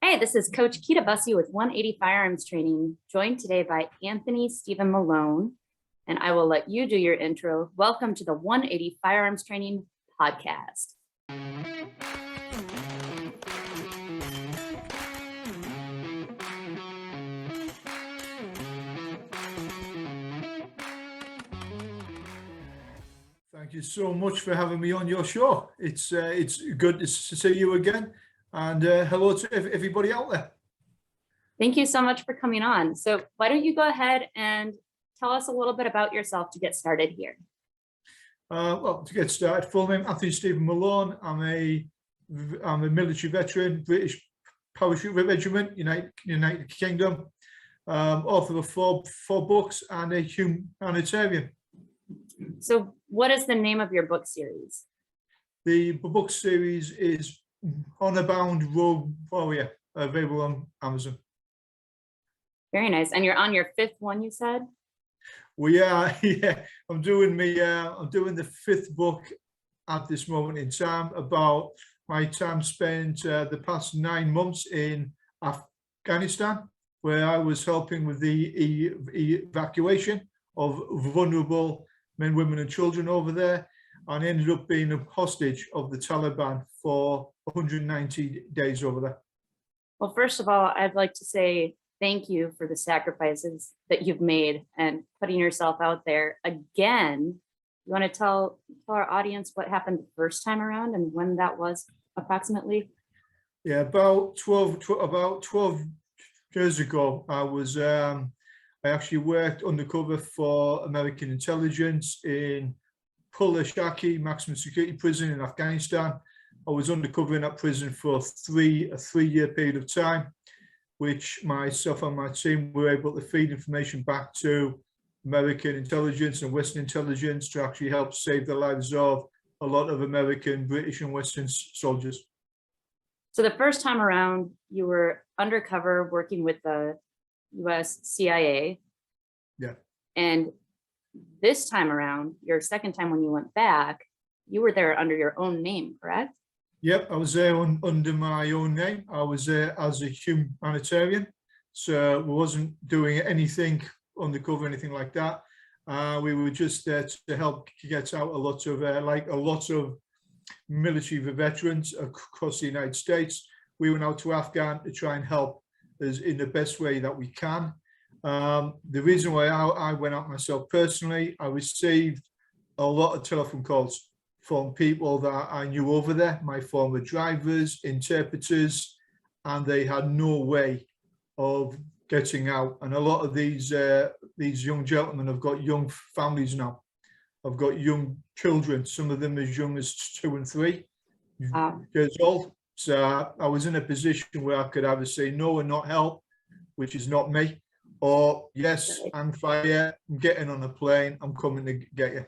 Hey, this is Coach Kita Busse with 180 Firearms Training, joined today by Anthony Stephen Malone, and I will let you do your intro. Welcome to the 180 Firearms Training podcast. Thank you so much for having me on your show. It's good to see you again, and hello to everybody out there. Thank you so much for coming on. So why don't you go ahead and tell us a little bit about yourself to get started here. Well, to get started, full name Anthony Stephen Malone. I'm a military veteran, British Parachute Regiment, United Kingdom. Author of four books and a humanitarian. So what is the name of your book series? The book series is Honor-Bound Rogue Warrior, available on Amazon. Very nice. And you're on your fifth one, you said? We are, yeah. I'm doing the fifth book at this moment in time, about my time spent the past 9 months in Afghanistan, where I was helping with the evacuation of vulnerable men, women and children over there, and ended up being a hostage of the Taliban for 190 days over there. Well, first of all, I'd like to say thank you for the sacrifices that you've made and putting yourself out there again. You want to tell our audience what happened the first time around and when that was approximately? Yeah, about 12 years ago, I actually worked undercover for American intelligence in Pul-e-Shaki maximum security prison in Afghanistan. I was undercover in that prison for a three-year period of time, which myself and my team were able to feed information back to American intelligence and Western intelligence to actually help save the lives of a lot of American, British and Western soldiers. So the first time around, you were undercover working with the US CIA. Yeah. And this time around, your second time when you went back, you were there under your own name, correct? Yep, I was there under my own name. I was there as a humanitarian, so we wasn't doing anything undercover, anything like that. We were just there to help get out a lot of military veterans across the United States. We went out to Afghan to try and help us in the best way that we can. The reason why I went out myself personally, I received a lot of telephone calls from people that I knew over there, my former drivers, interpreters, and they had no way of getting out. And a lot of these young gentlemen have got young families now. I've got young children, some of them as young as 2 and 3 years old. So I was in a position where I could either say no and not help, which is not me, or yes, I'm fire, I'm getting on a plane, I'm coming to get you.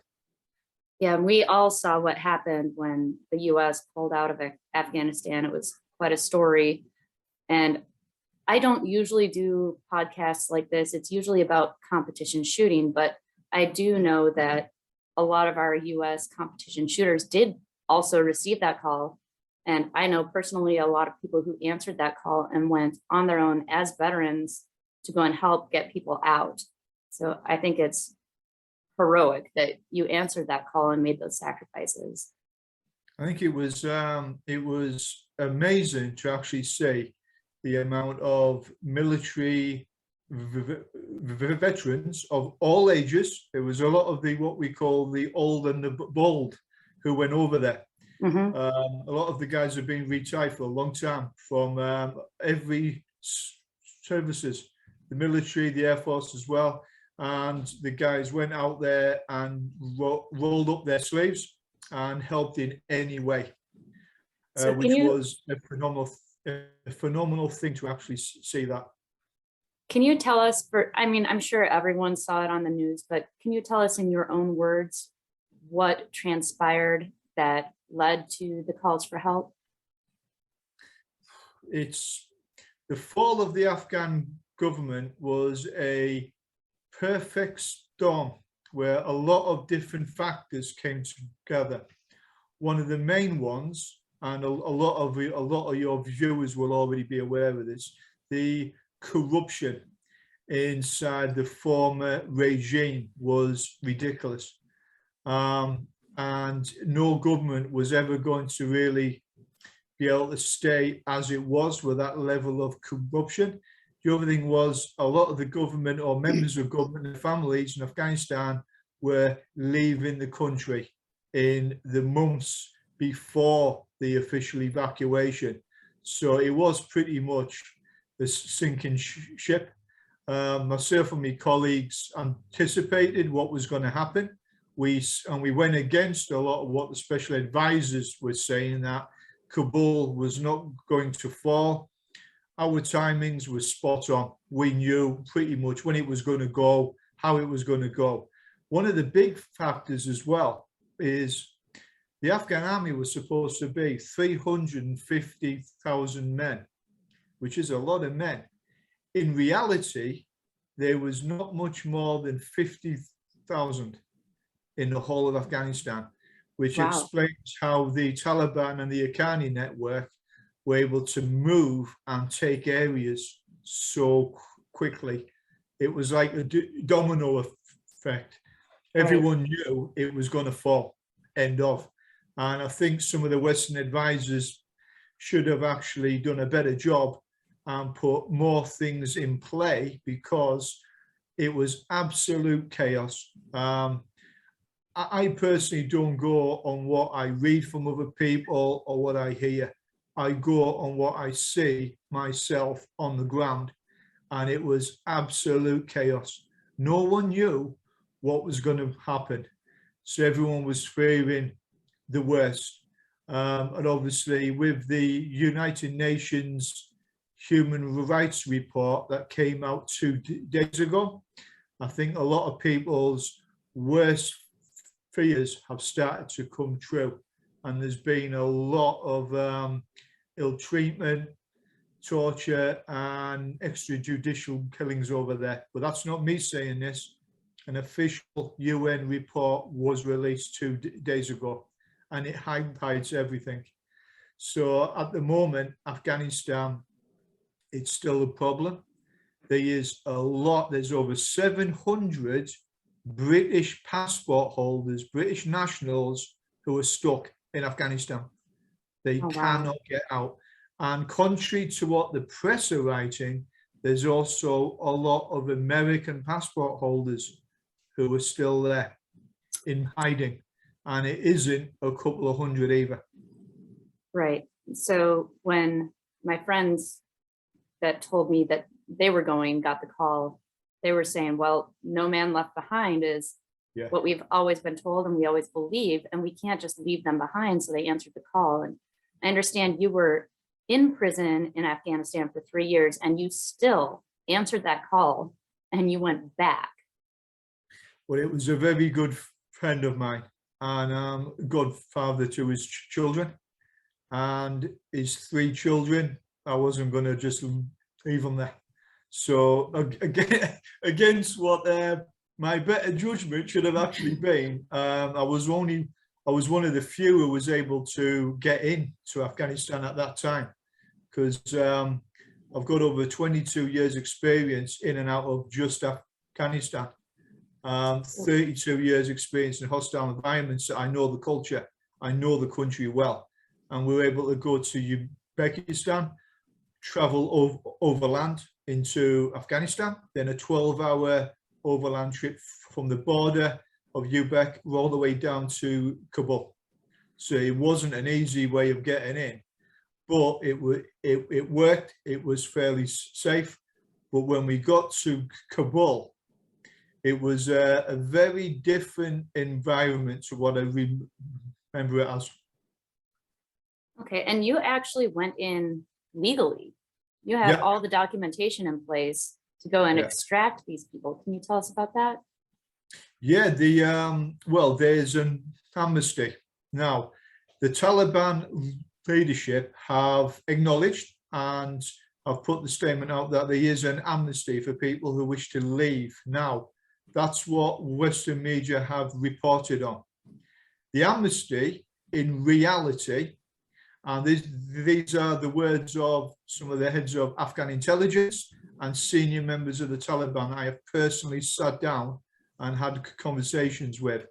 Yeah, we all saw what happened when the US pulled out of Afghanistan. It was quite a story. And I don't usually do podcasts like this. It's usually about competition shooting, but I do know that a lot of our US competition shooters did also receive that call. And I know personally a lot of people who answered that call and went on their own as veterans to go and help get people out. So I think it's heroic that you answered that call and made those sacrifices. I think it was amazing to actually see the amount of military veterans of all ages. There was a lot of what we call the old and the bold who went over there. Mm-hmm. A lot of the guys have been retired for a long time from every services, the military, the Air Force as well. And the guys went out there and rolled up their sleeves and helped in any way, which was a phenomenal thing to actually see that. Can you tell us, I'm sure everyone saw it on the news, but can you tell us in your own words what transpired that led to the calls for help? It's the fall of the Afghan government was a perfect storm where a lot of different factors came together. One of the main ones, and a lot of your viewers will already be aware of this, the corruption inside the former regime was ridiculous. And no government was ever going to really be able to stay as it was with that level of corruption. The other thing was a lot of the government or members of government and families in Afghanistan were leaving the country in the months before the official evacuation. So it was pretty much a sinking ship. Myself and my colleagues anticipated what was going to happen. We went against a lot of what the special advisors were saying, that Kabul was not going to fall. Our timings were spot on. We knew pretty much when it was going to go, how it was going to go. One of the big factors as well is the Afghan army was supposed to be 350,000 men, which is a lot of men. In reality, there was not much more than 50,000 in the whole of Afghanistan, which explains how the Taliban and the Haqqani network were able to move and take areas so quickly. It was like a domino effect. Everyone knew it was going to fall, end of. And I think some of the Western advisors should have actually done a better job and put more things in play, because it was absolute chaos. I personally don't go on what I read from other people or what I hear. I go on what I see myself on the ground, and it was absolute chaos. No one knew what was going to happen, so everyone was fearing the worst. And obviously, with the United Nations Human Rights Report that came out 2 days ago, I think a lot of people's worst fears have started to come true, and there's been a lot of ill treatment, torture, and extrajudicial killings over there. But that's not me saying this. An official UN report was released 2 days ago, and it hides everything. So at the moment, Afghanistan, it's still a problem. There is a lot, there's over 700 British passport holders, British nationals, who are stuck in Afghanistan. They cannot get out. And contrary to what the press are writing, there's also a lot of American passport holders who are still there in hiding. And it isn't a couple of hundred either. Right. So when my friends that told me that they were going got the call, they were saying, well, no man left behind is what we've always been told and we always believe, and we can't just leave them behind. So they answered the call. And I understand you were in prison in Afghanistan for 3 years, and you still answered that call and you went back. Well, it was a very good friend of mine, and godfather to his children and his 3 children. I wasn't going to just leave them there. So again, against what my better judgment should have actually been, I was one of the few who was able to get into Afghanistan at that time, because I've got over 22 years experience in and out of just Afghanistan. 32 years experience in hostile environments. I know the culture, I know the country well, and we were able to go to Uzbekistan, travel overland into Afghanistan, then a 12-hour overland trip from the border of Uzbek all the way down to Kabul. So it wasn't an easy way of getting in, but it worked. It was fairly safe. But when we got to Kabul, it was a very different environment to what I remember it as. Okay, and you actually went in legally. You had all the documentation in place to go and extract these people. Can you tell us about that? Yeah, well, there's an amnesty. Now, the Taliban leadership have acknowledged and have put the statement out that there is an amnesty for people who wish to leave. Now, that's what Western media have reported on. The amnesty, in reality, And these are the words of some of the heads of Afghan intelligence and senior members of the Taliban I have personally sat down and had conversations with.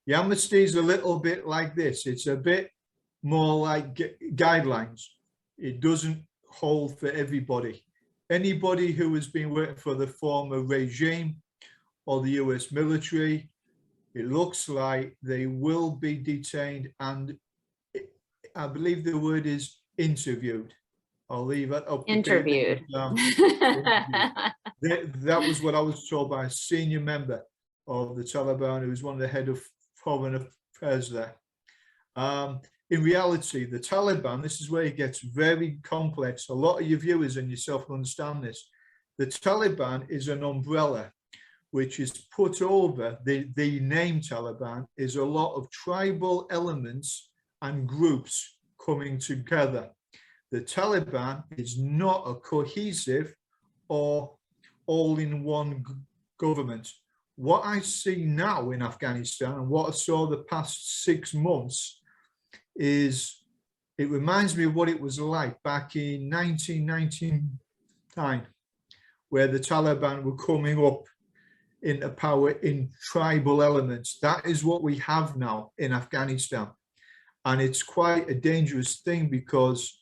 The amnesty is a little bit like this. It's a bit more like guidelines. It doesn't hold for everybody. Anybody who has been working for the former regime or the US military, it looks like they will be detained and I believe the word is interviewed. I'll leave it up. Interviewed. That was what I was told by a senior member of the Taliban, who was one of the head of foreign affairs there. In reality, the Taliban, this is where it gets very complex. A lot of your viewers and yourself will understand this. The Taliban is an umbrella which is put over the name Taliban, is a lot of tribal elements and groups coming together. The Taliban is not a cohesive or all-in-one government. What I see now in Afghanistan and what I saw the past 6 months is, it reminds me of what it was like back in 1999, where the Taliban were coming up into power in tribal elements. That is what we have now in Afghanistan. And it's quite a dangerous thing because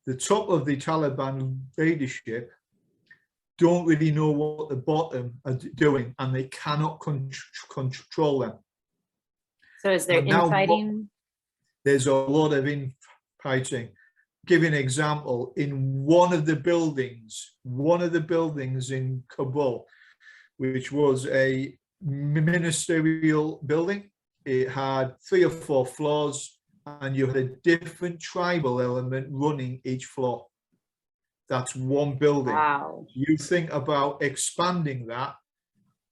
the top of the Taliban leadership don't really know what the bottom are doing, and they cannot control them. So is there infighting? There's a lot of infighting. Give an example, in one of the buildings in Kabul, which was a ministerial building, it had 3 or 4 floors, and you had a different tribal element running each floor. That's one building. Wow. You think about expanding that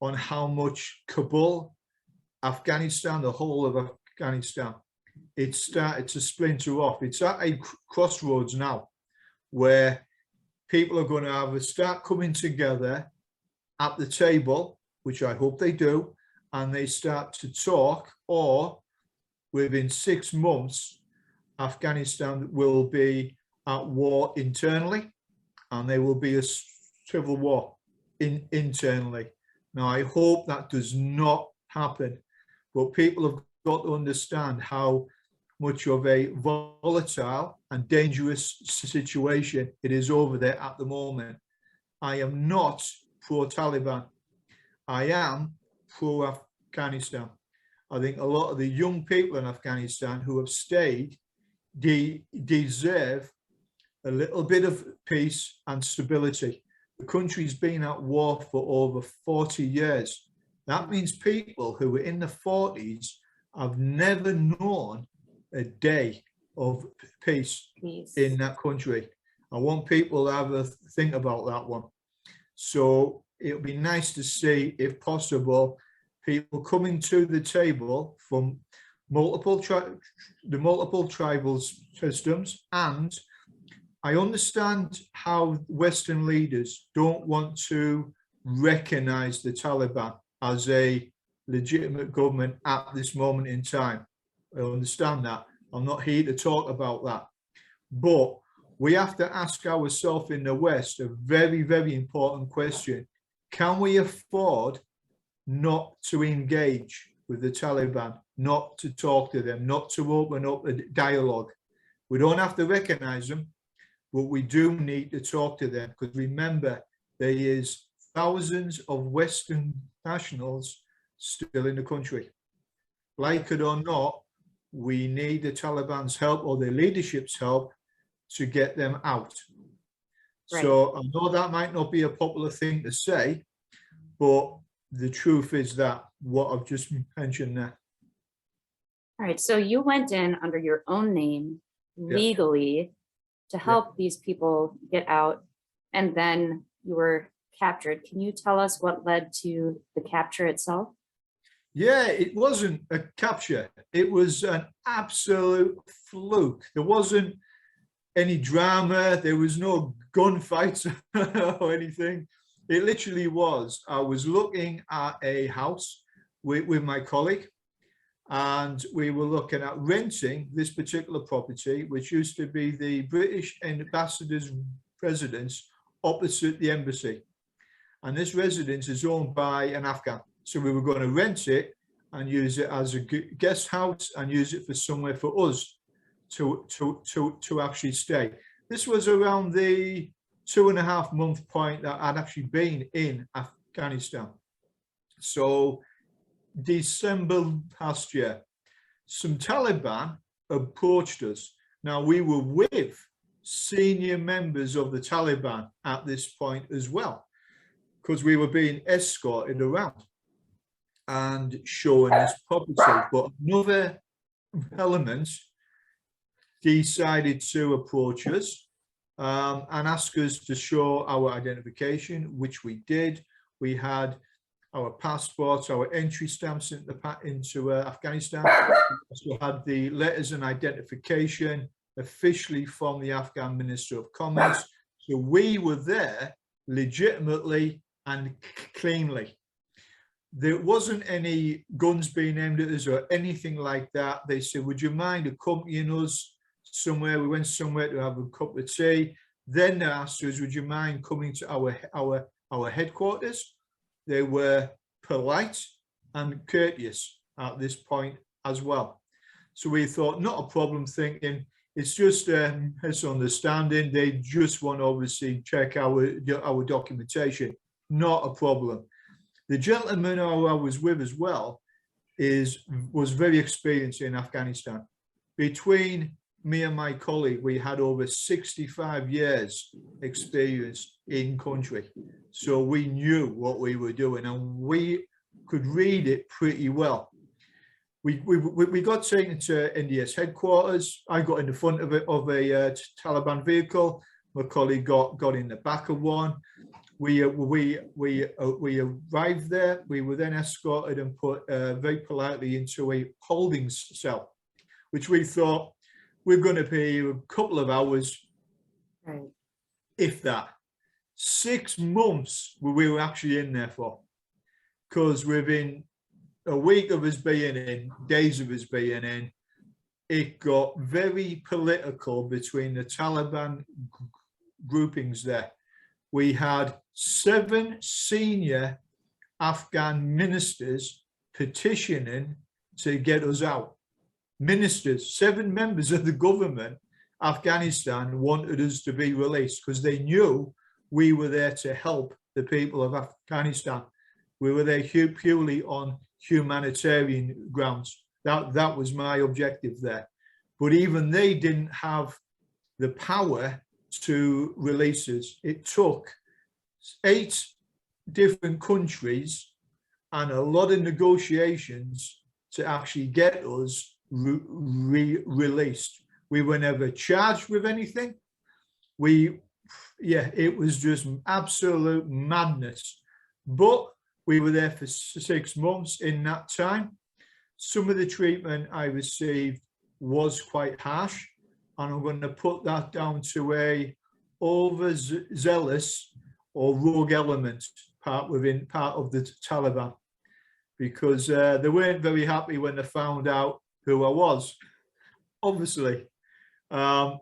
on how much Kabul, Afghanistan, the whole of Afghanistan, it started to splinter off. It's at a crossroads now where people are going to either start coming together at the table, which I hope they do, and they start to talk, or within 6 months, Afghanistan will be at war internally, and there will be a civil war internally. Now, I hope that does not happen, but people have got to understand how much of a volatile and dangerous situation it is over there at the moment. I am not pro-Taliban. I am pro-Afghanistan. I think a lot of the young people in Afghanistan who have stayed deserve a little bit of peace and stability. The country's been at war for over 40 years. That means people who were in the 40s have never known a day of peace in that country. I want people to have a think about that one. So it would be nice to see, if possible, people coming to the table from multiple tribal systems. And I understand how Western leaders don't want to recognize the Taliban as a legitimate government at this moment in time. I understand that. I'm not here to talk about that. But we have to ask ourselves in the West a very, very important question. Can we afford not to engage with the Taliban, not to talk to them, not to open up a dialogue? We don't have to recognize them, but we do need to talk to them, because remember, there is thousands of Western nationals still in the country. Like it or not, we need the Taliban's help, or their leadership's help, to get them out. Right. So I know that might not be a popular thing to say, but the truth is that what I've just mentioned there. All right, so you went in under your own name legally to help these people get out, and then you were captured. Can you tell us what led to the capture itself? Yeah, it wasn't a capture. It was an absolute fluke. There wasn't any drama. There was no gunfights or anything. It literally was. I was looking at a house with my colleague, and we were looking at renting this particular property, which used to be the British ambassador's residence opposite the embassy. And this residence is owned by an Afghan. So we were going to rent it and use it as a guest house and use it for somewhere for us to actually stay. This was around the 2.5 month point that I'd actually been in Afghanistan. So December last year, some Taliban approached us. Now, we were with senior members of the Taliban at this point as well, because we were being escorted around and showing this property. But another element decided to approach us and ask us to show our identification, which we did. We had our passports, our entry stamps into Afghanistan. We also had the letters and identification officially from the Afghan Minister of Commerce. So we were there legitimately and cleanly. There wasn't any guns being aimed at us or anything like that. They said, would you mind accompanying us somewhere? We went somewhere to have a cup of tea. Then they asked us, would you mind coming to our headquarters? They were polite and courteous at this point as well. So we thought, not a problem, thinking it's just a misunderstanding. They just want to obviously check our documentation. Not a problem. The gentleman who I was with as well was very experienced in Afghanistan. Between me and my colleague, we had over 65 years experience in country. So we knew what we were doing and we could read it pretty well. We got taken to NDS headquarters. I got in the front of a Taliban vehicle. My colleague got in the back of one. We arrived there. We were then escorted and put very politely into a holding cell, which we thought we're going to be a couple of hours, Right. if that. 6 months we were actually in there for, because within a week of us being in, days of us being in, it got very political between the Taliban groupings there. We had 7 senior Afghan ministers petitioning to get us out. Ministers, 7 members of the government, Afghanistan, wanted us to be released because they knew we were there to help the people of Afghanistan. We were there purely on humanitarian grounds. That was my objective there. But even they didn't have the power to release us. It took 8 different countries and a lot of negotiations to actually get us released. We were never charged with anything. It was just absolute madness. But we were there for 6 months. In that time, some of the treatment I received was quite harsh, and I'm going to put that down to a overzealous or rogue element part of the Taliban, because they weren't very happy when they found out who I was, obviously. And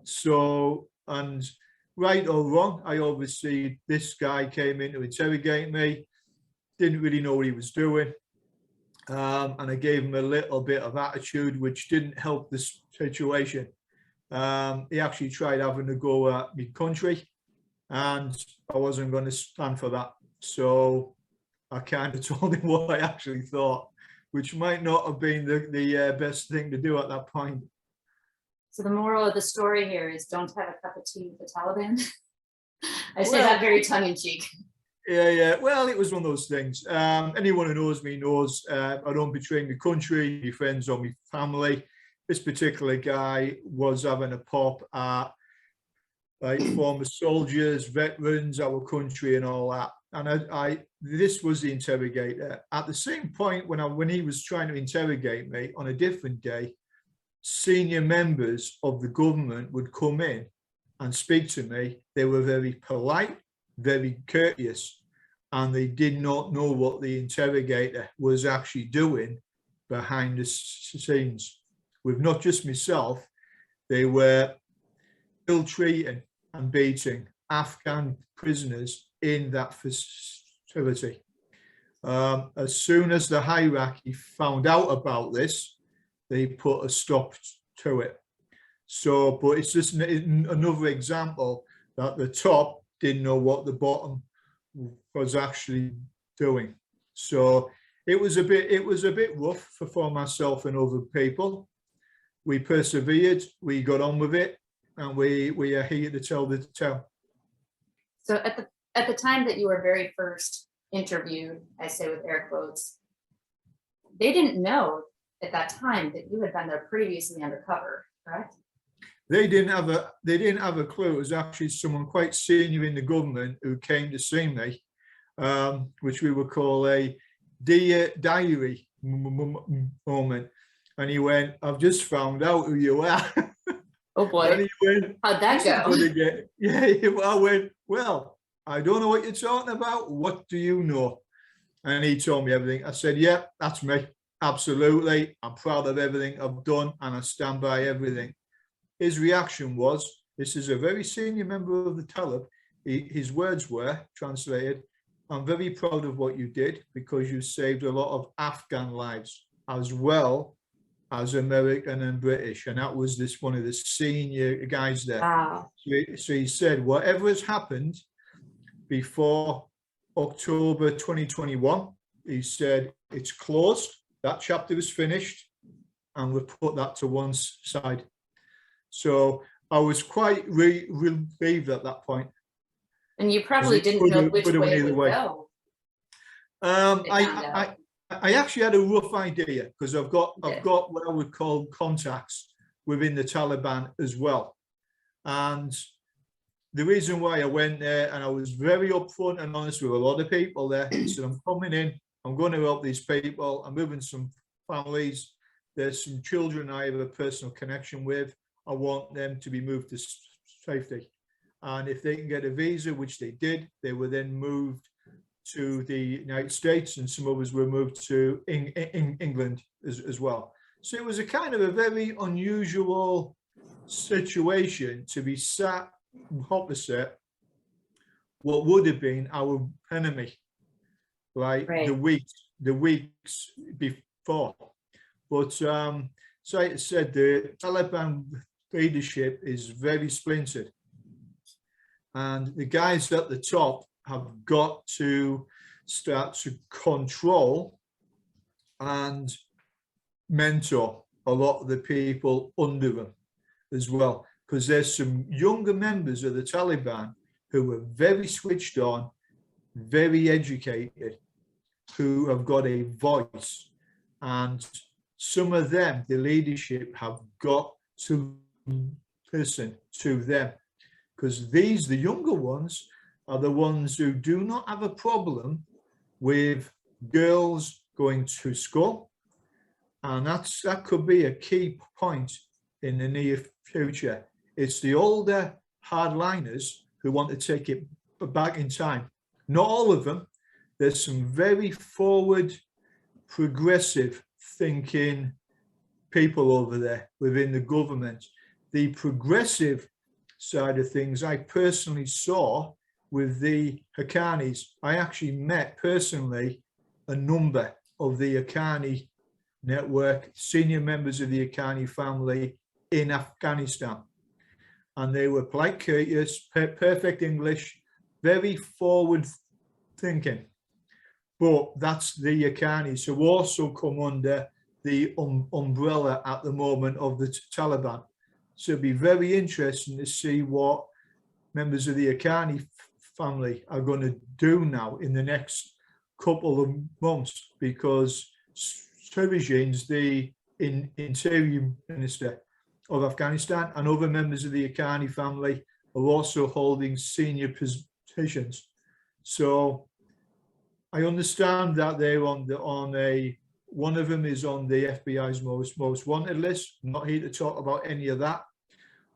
right or wrong, this guy came in to interrogate me, didn't really know what he was doing. And I gave him a little bit of attitude, which didn't help the situation. He actually tried having a go at my country, and I wasn't going to stand for that. So I kind of told him what I actually thought, which might not have been the best thing to do at that point. So the moral of the story here is don't have a cup of tea with the Taliban. I say that very tongue-in-cheek. Yeah. Well, it was one of those things. Anyone who knows me knows I don't betray my country, my friends or my family. This particular guy was having a pop at former soldiers, veterans, our country and all that. And this was the interrogator. At the same point, when he was trying to interrogate me on a different day, senior members of the government would come in and speak to me. They were very polite, very courteous, and they did not know what the interrogator was actually doing behind the scenes with not just myself. They were ill-treating and beating Afghan prisoners in that facility. As soon as the hierarchy found out about this, they put a stop to it. So, but it's just another example that the top didn't know what the bottom was actually doing. So it was a bit rough for myself and other people. We persevered, we got on with it, and we are here to tell the tale. So at the time that you were very first interviewed, I say with air quotes, they didn't know at that time that you had been there previously undercover, correct? They didn't have a clue. It was actually someone quite senior in the government who came to see me, which we would call a diary moment. And he went, "I've just found out who you are." Oh boy. And he went, how'd that go? Yeah, I went, "Well, I don't know what you're talking about. What do you know?" And he told me everything. I said, "Yeah, that's me. Absolutely. I'm proud of everything I've done and I stand by everything." His reaction was, this is a very senior member of the Taliban. His words were translated, "I'm very proud of what you did because you saved a lot of Afghan lives as well as American and British." And that was one of the senior guys there. Wow. So he said, whatever has happened before October 2021, he said, it's closed. That chapter is finished and we've put that to one side. So I was quite relieved at that point. And you probably didn't know which way it would go. I actually had a rough idea because I've got what I would call contacts within the Taliban as well. And the reason why I went there, and I was very upfront and honest with a lot of people there, I said, I'm coming in, I'm going to help these people, I'm moving some families, there's some children I have a personal connection with, I want them to be moved to safety. And if they can get a visa, which they did, they were then moved to the United States, and some others were moved to England as well. So it was a kind of a very unusual situation to be sat opposite what would have been our enemy, right? The weeks before. But so I said, the Taliban leadership is very splintered, and the guys at the top have got to start to control and mentor a lot of the people under them as well, because there's some younger members of the Taliban who are very switched on, very educated, who have got a voice, and some of them, the leadership, have got to listen to them, because the younger ones are the ones who do not have a problem with girls going to school, and that could be a key point in the near future. It's the older hardliners who want to take it back in time. Not all of them. There's some very forward, progressive thinking people over there within the government. The progressive side of things I personally saw with the Haqqanis. I actually met personally a number of the Haqqani network, senior members of the Haqqani family in Afghanistan. And they were polite, courteous, perfect English, very forward thinking. But that's the Haqqanis who also come under the umbrella at the moment of the Taliban. So it'd be very interesting to see what members of the Haqqani family are going to do now in the next couple of months, because Sirajin's the interior minister of Afghanistan, and other members of the Haqqani family are also holding senior positions. So I understand that they're one of them is on the FBI's most wanted list. I'm not here to talk about any of that,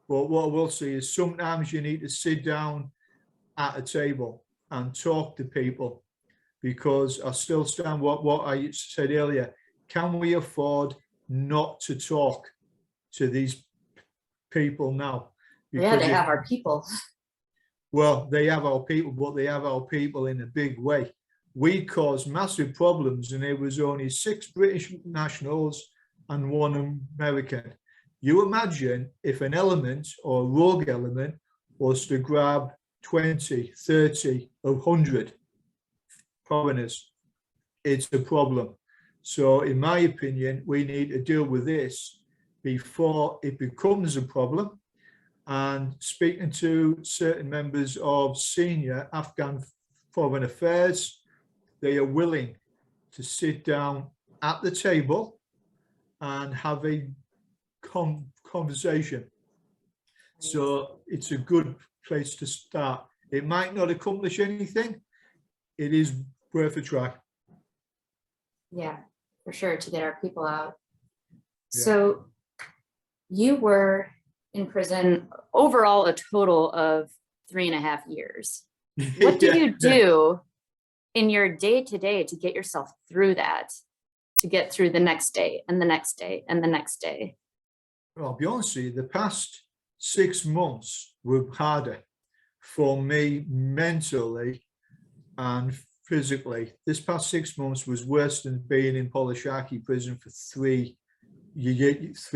but what I will say is sometimes you need to sit down at a table and talk to people, because I still stand what I said earlier. can we afford not to talk to these people now? Yeah, they have our people. Well, they have our people, but they have our people in a big way. We caused massive problems, and there was only 6 British nationals and 1 American. You imagine if an element or a rogue element was to grab 20, 30, or 100 foreigners, it's a problem. So in my opinion, we need to deal with this before it becomes a problem. And speaking to certain members of senior Afghan Foreign Affairs, they are willing to sit down at the table and have a conversation. So it's a good place to start. It might not accomplish anything. It is worth a try. Yeah, for sure, to get our people out. Yeah. So you were in prison overall a total of 3.5 years. What do you do in your day-to-day to get yourself through that, to get through the next day and the next day and the next day? Well, I'll be honest with you, the past 6 months were harder for me mentally and physically. This past 6 months was worse than being in Polishaki prison for 3 years.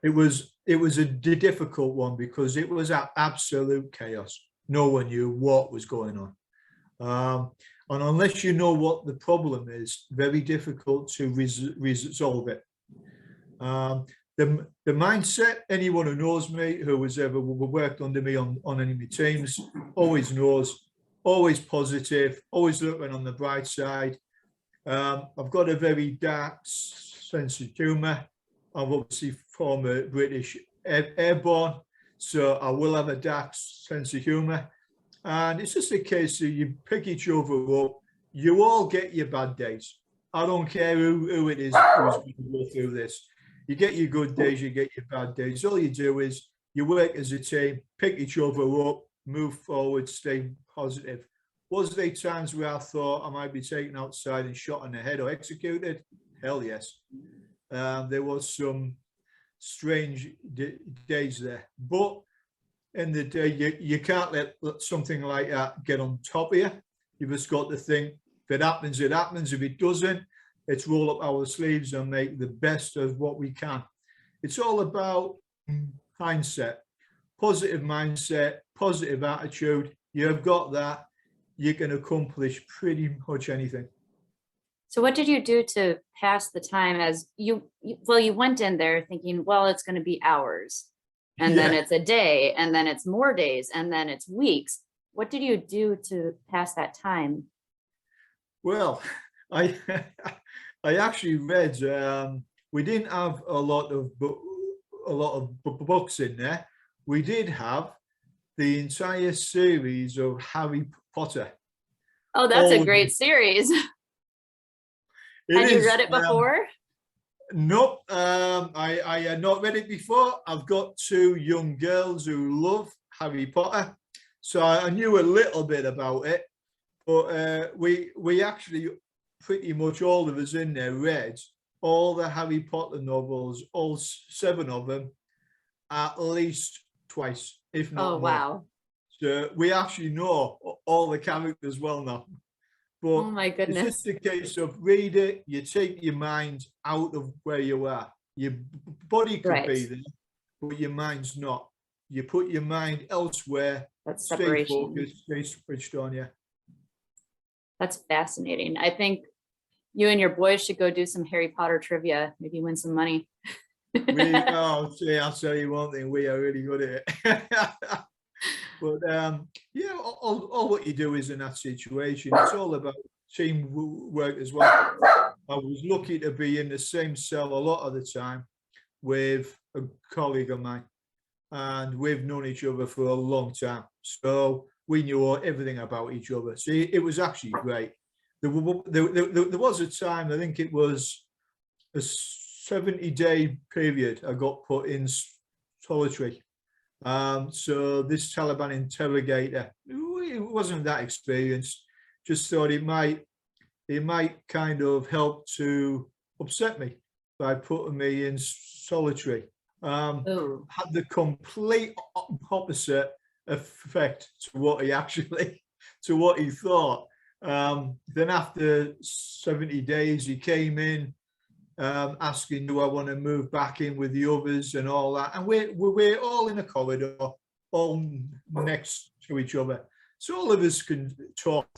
It was a difficult one because it was absolute chaos. No one knew what was going on. And unless you know what the problem is, very difficult to resolve it. The mindset, anyone who knows me, who has ever worked under me on any of my teams, always knows, always positive, always looking on the bright side. I've got a very dark sense of humour. I'm obviously former British airborne, so I will have a dark sense of humour. And it's just a case of you pick each other up. You all get your bad days. I don't care who it is who's going to go through this. You get your good days, you get your bad days. All you do is you work as a team, pick each other up, move forward, stay positive. Was there times where I thought I might be taken outside and shot in the head or executed? Hell yes. There was some strange days there. But in the day, you can't let something like that get on top of you. You've just got to think, if it happens, it happens. If it doesn't, let's roll up our sleeves and make the best of what we can. It's all about mindset, positive mindset, positive attitude. You've got that, you can accomplish pretty much anything. So what did you do to pass the time as you went in there thinking, well, it's going to be hours, and then it's a day, and then it's more days, and then it's weeks. What did you do to pass that time? Well, I actually read. We didn't have a lot of books in there. We did have the entire series of Harry Potter. Oh, that's a great series. Had you read it before? Nope. I had not read it before. I've got 2 young girls who love Harry Potter, so I knew a little bit about it. But we actually, pretty much all of us in there, read all the Harry Potter novels, all 7 of them, at least twice, if not more. Oh, wow. So we actually know all the characters well now. But oh my goodness. It's just a case of read it, you take your mind out of where you are. Your body could be there, but your mind's not. You put your mind elsewhere. That's stay separation. focused, stay switched on you. That's fascinating. I think you and your boys should go do some Harry Potter trivia, maybe win some money. I'll tell you one thing, we are really good at it. But yeah, all what you do is in that situation, it's all about teamwork as well. I was lucky to be in the same cell a lot of the time with a colleague of mine, and we've known each other for a long time, so we knew everything about each other. So it was actually great. There was a time, I think it was a 70-day period, I got put in solitary. So this Taliban interrogator, it wasn't that experienced, just thought it might he might kind of help to upset me by putting me in solitary. Oh, Had the complete opposite effect to what he actually, to what he thought. Then after 70 days, he came in asking, do I want to move back in with the others and all that. And we're all in a corridor, all next to each other. So all of us can talk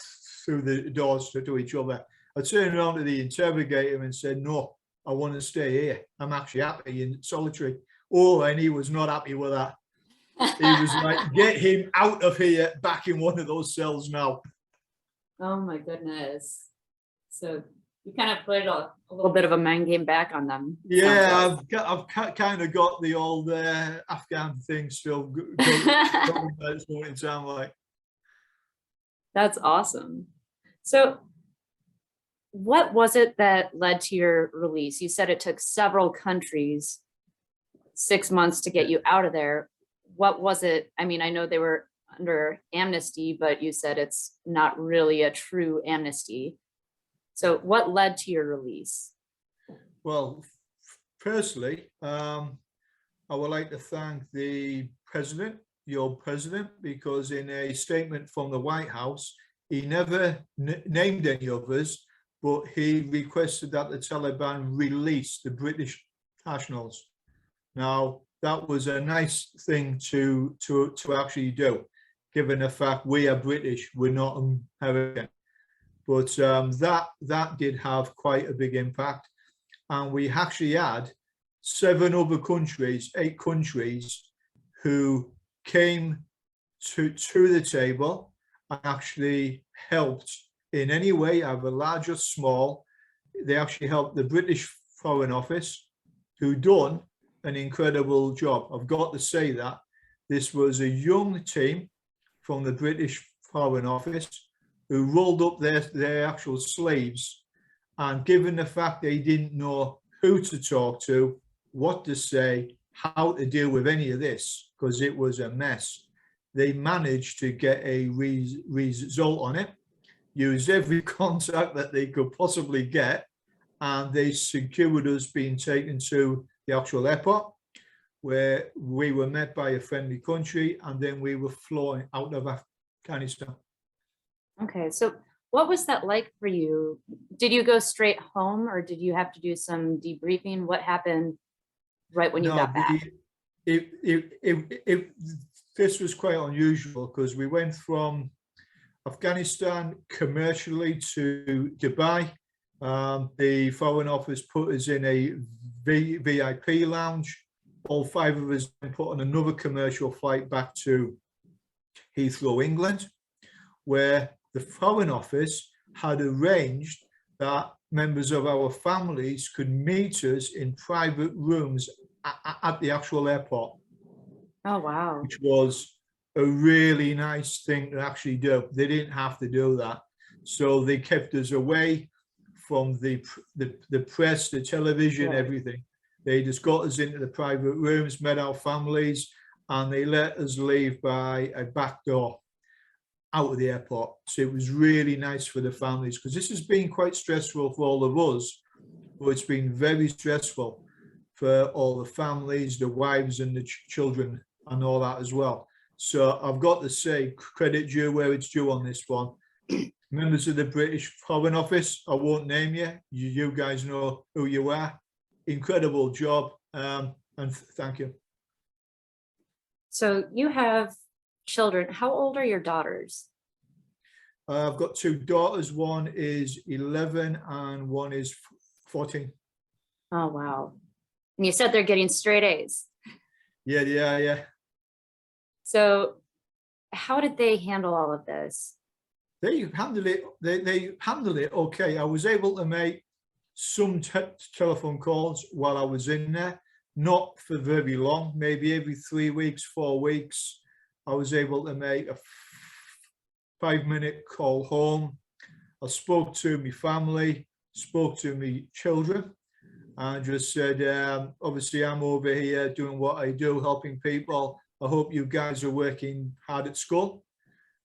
through the doors to each other. I turned around to the interrogator and said, no, I want to stay here. I'm actually happy in solitary. Oh, and he was not happy with that. He was like, get him out of here, back in one of those cells now. oh my goodness. So you kind of played a little bit of a mind game back on them. Yeah, I've kind of got the old Afghan thing still going at this point in time. Like, That's awesome. So what was it that led to your release? You said it took several countries 6 months to get you out of there. What was it? I mean, I know they were under amnesty, but you said it's not really a true amnesty. So what led to your release? well, firstly, I would like to thank the president, your president, because in a statement from the White House, he never named any of us, but he requested that the Taliban release the British nationals. Now, that was a nice thing to actually do, given the fact we are British, we're not American. But that did have quite a big impact. And we actually had 7 other countries, 8 countries, who came to the table and actually helped in any way, either large or small. They actually helped the British Foreign Office, who done an incredible job. I've got to say that this was a young team from the British Foreign Office who rolled up their actual sleeves, and given the fact they didn't know who to talk to, what to say, how to deal with any of this, because it was a mess, they managed to get a result on it, used every contact that they could possibly get, and they secured us being taken to the actual airport, where we were met by a friendly country, and then we were flown out of Afghanistan. Okay, so what was that like for you? Did you go straight home, or did you have to do some debriefing? What happened right when you got back? This was quite unusual because we went from Afghanistan commercially to Dubai. The Foreign Office put us in a VIP lounge. All 5 of us then put on another commercial flight back to Heathrow, England, where the Foreign Office had arranged that members of our families could meet us in private rooms at the actual airport. Oh, wow. Which was a really nice thing to actually do. They didn't have to do that. So they kept us away from the press, the television, everything. They just got us into the private rooms, met our families, and they let us leave by a back door out of the airport. So it was really nice for the families, because this has been quite stressful for all of us, but it's been very stressful for all the families, the wives and the children and all that as well. So I've got to say, credit due where it's due on this one. Members of the British Foreign Office, I won't name you. You guys know who you are. Incredible job, and thank you. So you have children. How old are your daughters? I've got 2 daughters. One is 11 and one is 14. Oh, wow. And you said they're getting straight A's. Yeah. So how did they handle all of this? They handled it. They handled it okay. I was able to make some telephone calls while I was in there, not for very long, maybe every 3 weeks, 4 weeks. I was able to make a 5-minute call home. I spoke to my family, spoke to my children, and just said, obviously I'm over here doing what I do, helping people. I hope you guys are working hard at school.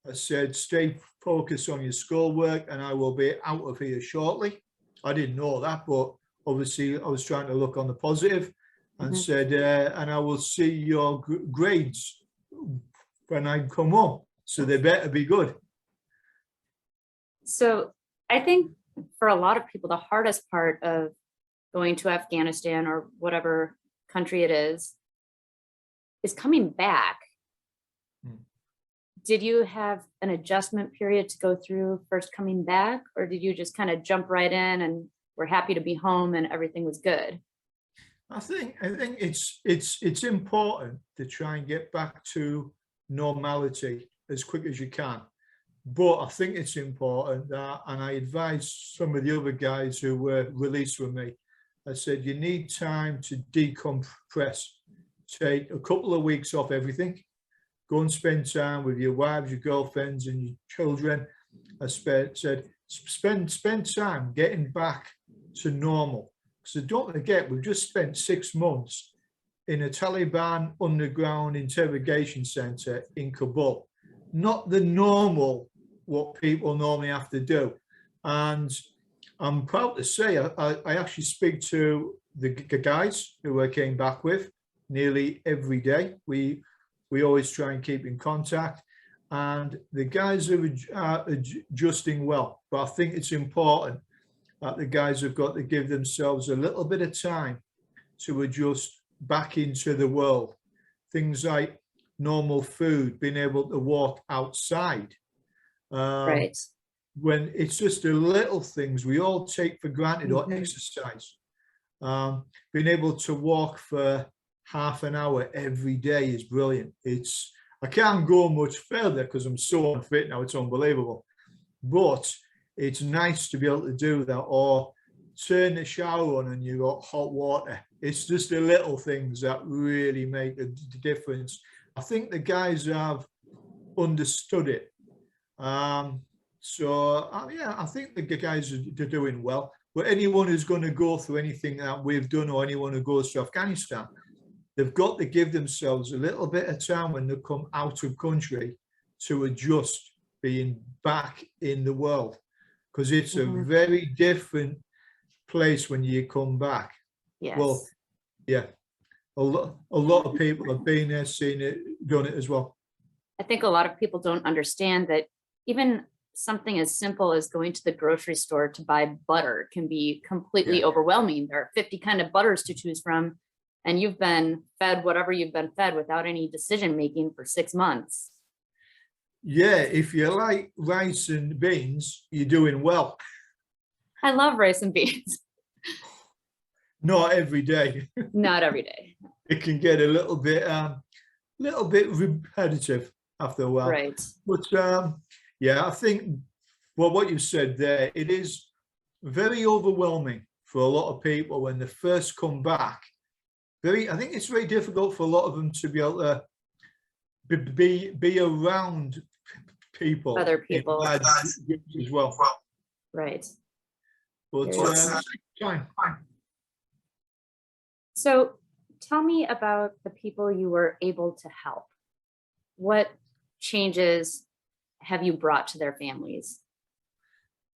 I said, stay focused on your schoolwork and I will be out of here shortly. I didn't know that, but obviously I was trying to look on the positive and said, and I will see your grades when I come home. So they better be good. So I think for a lot of people, the hardest part of going to Afghanistan or whatever country it is coming back. Did you have an adjustment period to go through first coming back, or did you just kind of jump right in and were happy to be home and everything was good? I think it's important to try and get back to normality as quick as you can. But I think it's important that, and I advise some of the other guys who were released with me, I said, you need time to decompress. Take a couple of weeks off everything. Go and spend time with your wives, your girlfriends, and your children. I said, spend time getting back to normal. So don't forget, we've just spent 6 months in a Taliban underground interrogation center in Kabul. Not the normal, what people normally have to do. And I'm proud to say, I actually speak to the guys who I came back with nearly every day. We always try and keep in contact, and the guys are adjusting well. But I think it's important that the guys have got to give themselves a little bit of time to adjust back into the world. Things like normal food, being able to walk outside. Right. When it's just the little things we all take for granted, or exercise. Being able to walk for half an hour every day is brilliant. I can't go much further because I'm so unfit now, it's unbelievable. But it's nice to be able to do that, or turn the shower on and you got hot water. It's just the little things that really make a difference. I think the guys have understood it. Yeah, I think the guys are doing well. But anyone who's going to go through anything that we've done, or anyone who goes to Afghanistan, they've got to give themselves a little bit of time when they come out of country to adjust being back in the world, because it's a very different place when you come back. Yes. Well, yeah, a lot of people have been there, seen it, done it as well. I think a lot of people don't understand that even something as simple as going to the grocery store to buy butter can be completely overwhelming. There are 50 kind of butters to choose from, and you've been fed whatever you've been fed without any decision making for 6 months. Yeah, if you like rice and beans, you're doing well. I love rice and beans. Not every day. Not every day. It can get a little bit repetitive after a while. Right. But yeah, I think what you said there, it is very overwhelming for a lot of people when they first come back. I think it's very difficult for a lot of them to be able to be around people, Other people as well. Right. But fine. So tell me about the people you were able to help. What changes have you brought to their families?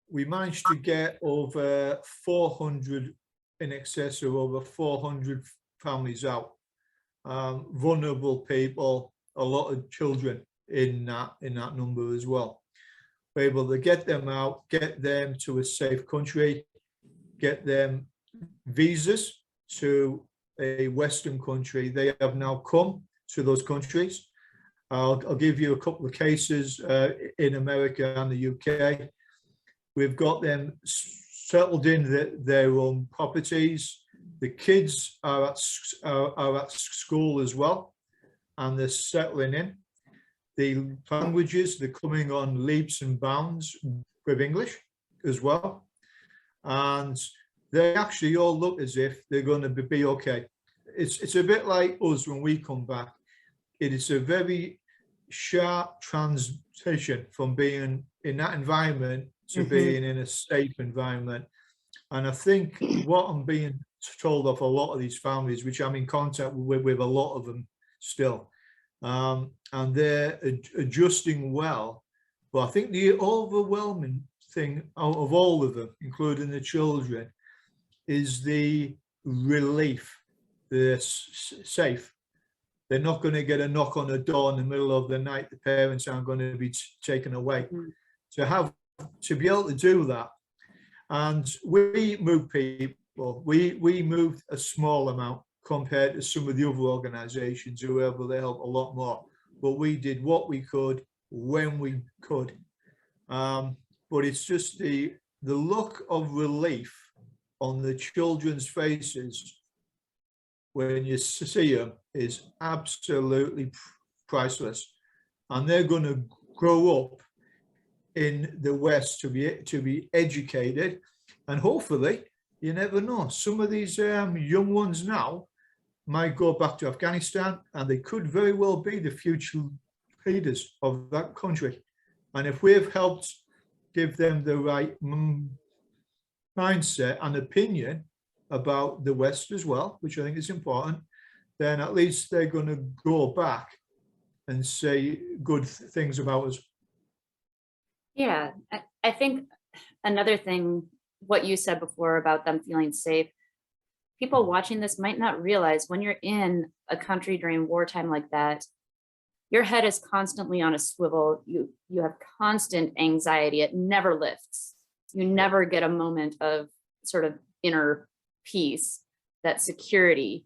We managed to get over 400, in excess of over 400 families out. Vulnerable people, a lot of children in that number as well. We're able to get them out, get them to a safe country, get them visas to a Western country. They have now come to those countries. I'll give you a couple of cases in America and the UK. We've got them settled in their own properties. The kids are at school as well, and they're settling in. The languages, they're coming on leaps and bounds with English as well. And they actually all look as if they're going to be okay. It's a bit like us when we come back. It is a very sharp transition from being in that environment to being in a safe environment. And I think what I'm being told of a lot of these families, which I'm in contact with a lot of them still, and they're adjusting well But I think the overwhelming thing out of all of them, including the children, is the relief. They're safe. They're not going to get a knock on the door in the middle of the night. The parents aren't going to be taken away. To be able to do that. And we moved people. We moved a small amount compared to some of the other organizations who were able to help a lot more. But we did what we could when we could. But it's just the look of relief on the children's faces when you see them is absolutely priceless. And they're going to grow up in the West to be educated, and hopefully, you never know, some of these young ones now might go back to Afghanistan, and they could very well be the future leaders of that country. And if we've helped give them the right mindset and opinion about the West as well, which I think is important, then at least they're going to go back and say good things about us. Yeah, I think another thing, what you said before about them feeling safe, people watching this might not realize when you're in a country during wartime like that, your head is constantly on a swivel. You have constant anxiety. It never lifts. You never get a moment of sort of inner peace, that security.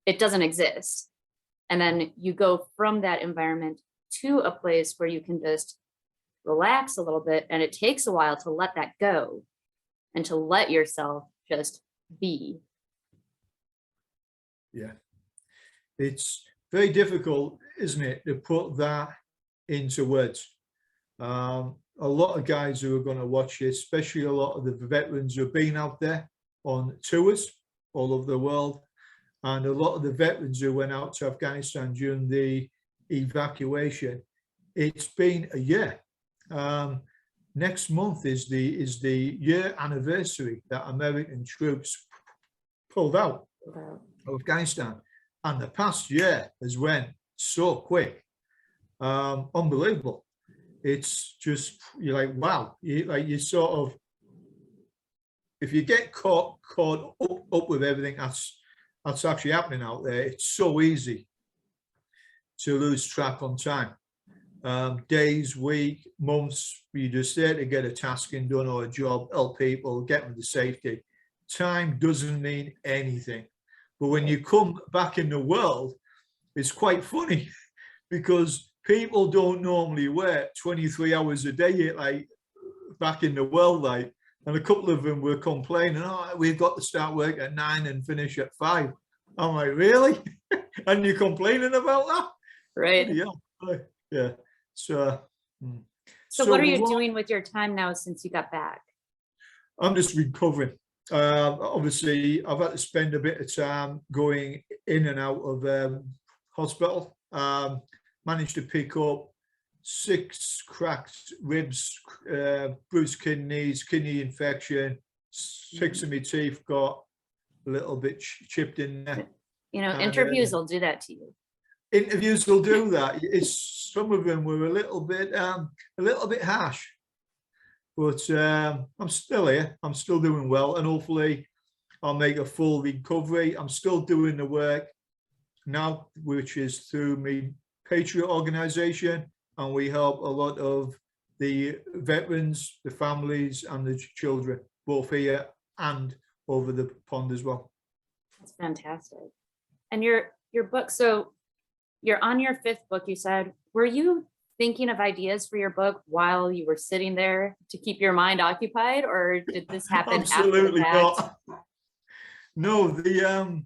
It doesn't exist. And then you go from that environment to a place where you can just relax a little bit, and it takes a while to let that go and to let yourself just be. Yeah, it's very difficult, isn't it, to put that into words. A lot of guys who are going to watch it, especially a lot of the veterans who have been out there on tours all over the world, and a lot of the veterans who went out to Afghanistan during the evacuation, it's been a year. Next month is the year anniversary that American troops pulled out of Afghanistan, and the past year has went so quick, unbelievable. It's just, you're like, wow, you sort of, if you get caught up with everything that's actually happening out there, it's so easy to lose track on time. Days, week, months, you're just there to get a tasking done or a job, help people, get them to safety. Time doesn't mean anything. But when you come back in the world, it's quite funny because people don't normally work 23 hours a day, like back in the world, like, and a couple of them were complaining, oh, we've got to start work at 9 and finish at 5. I'm like, really? And you're complaining about that? Right. Yeah. So what are you doing with your time now since you got back? I'm just recovering. Obviously, I've had to spend a bit of time going in and out of hospital. Managed to pick up 6 cracked ribs, bruised kidneys, kidney infection, 6 of my teeth got a little bit chipped in there. You know, interviews will do that to you. Interviews will do that. Some of them were a little bit harsh, but I'm still here. I'm still doing well, and hopefully I'll make a full recovery. I'm still doing the work now, which is through my Patriot organization, and we help a lot of the veterans, the families, and the children, both here and over the pond as well. That's fantastic. And your book, so you're on your 5th book, you said. Were you thinking of ideas for your book while you were sitting there to keep your mind occupied, or did this happen Absolutely after the fact? not. No,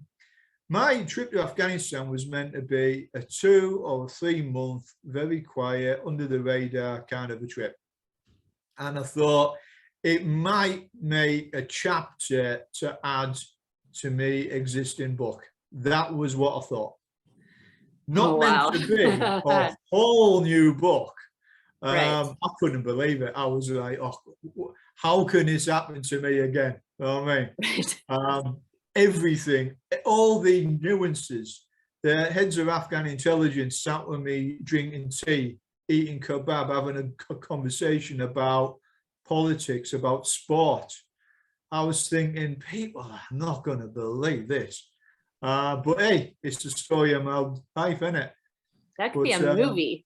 my trip to Afghanistan was meant to be a 2 or 3 month, very quiet, under the radar kind of a trip. And I thought it might make a chapter to add to me existing book. That was what I thought. Not meant to be a whole new book. Right. I couldn't believe it. I was like, oh, how can this happen to me again? You know what I mean? Right. Everything, all the nuances. The heads of Afghan intelligence sat with me drinking tea eating kebab, having a conversation about politics, about sport, I was thinking, people are not going to believe this. But hey, it's the story of my life, isn't it? That could be a movie.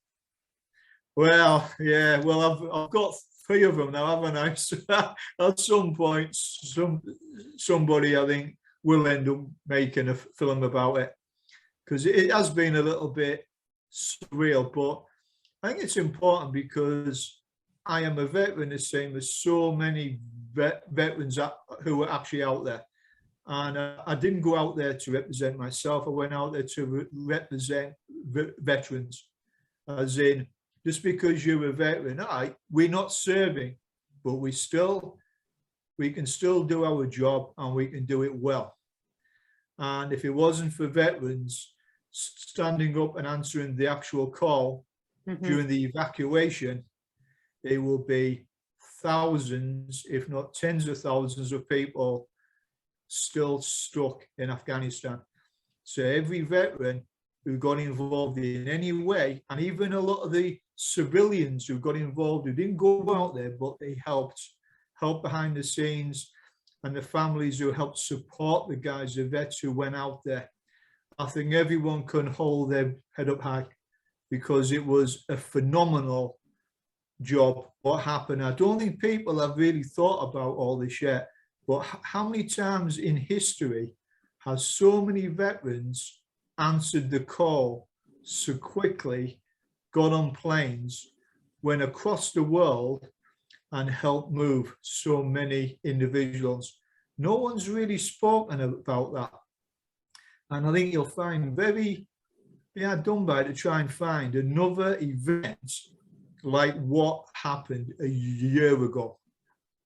Well, yeah. Well, I've got 3 of them now, haven't I? So at some point, somebody I think will end up making a film about it, because it has been a little bit surreal. But I think it's important because I am a veteran, the same as so many veterans who are actually out there. And I didn't go out there to represent myself. I went out there to represent veterans, as in, just because you're a veteran, we're not serving, but we can still do our job, and we can do it well. And if it wasn't for veterans standing up and answering the actual call during the evacuation, there will be thousands, if not tens of thousands of people still stuck in Afghanistan. So every veteran who got involved in any way, and even a lot of the civilians who got involved, who didn't go out there, but they helped behind the scenes, and the families who helped support the guys, the vets who went out there. I think everyone can hold their head up high, because it was a phenomenal job what happened. I don't think people have really thought about all this yet, but how many times in history has so many veterans answered the call so quickly, got on planes, went across the world and helped move so many individuals? No one's really spoken about that. And I think you'll find very hard done by to try and find another event like what happened a year ago.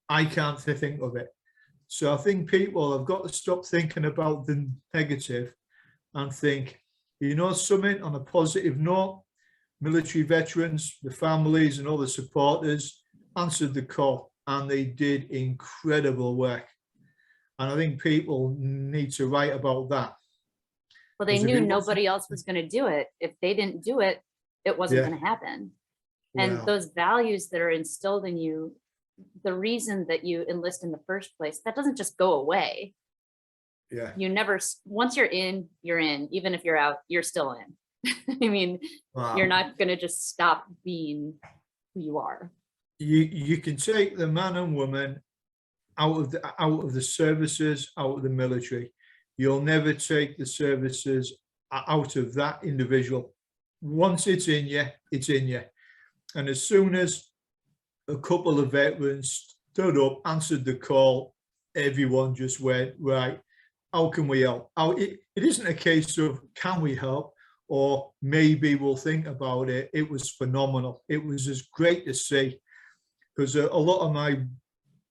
I can't think of it. So I think people have got to stop thinking about the negative and think, you know, something on a positive note. Military veterans, the families and all the supporters answered the call, and they did incredible work. And I think people need to write about that. Well, they knew nobody else was going to do it. If they didn't do it, it wasn't going to happen. And those values that are instilled in you, the reason that you enlist in the first place, that doesn't just go away. Yeah. You never, once you're in, even if you're out, you're still in. I mean, you're not going to just stop being who you are. You can take the man and woman out of the services, out of the military. You'll never take the services out of that individual. Once it's in you, it's in you. And as soon as a couple of veterans stood up, answered the call, everyone just went, right, how can we help? It isn't a case of can we help, or maybe we'll think about it. It was phenomenal. It was just great to see, because a lot of my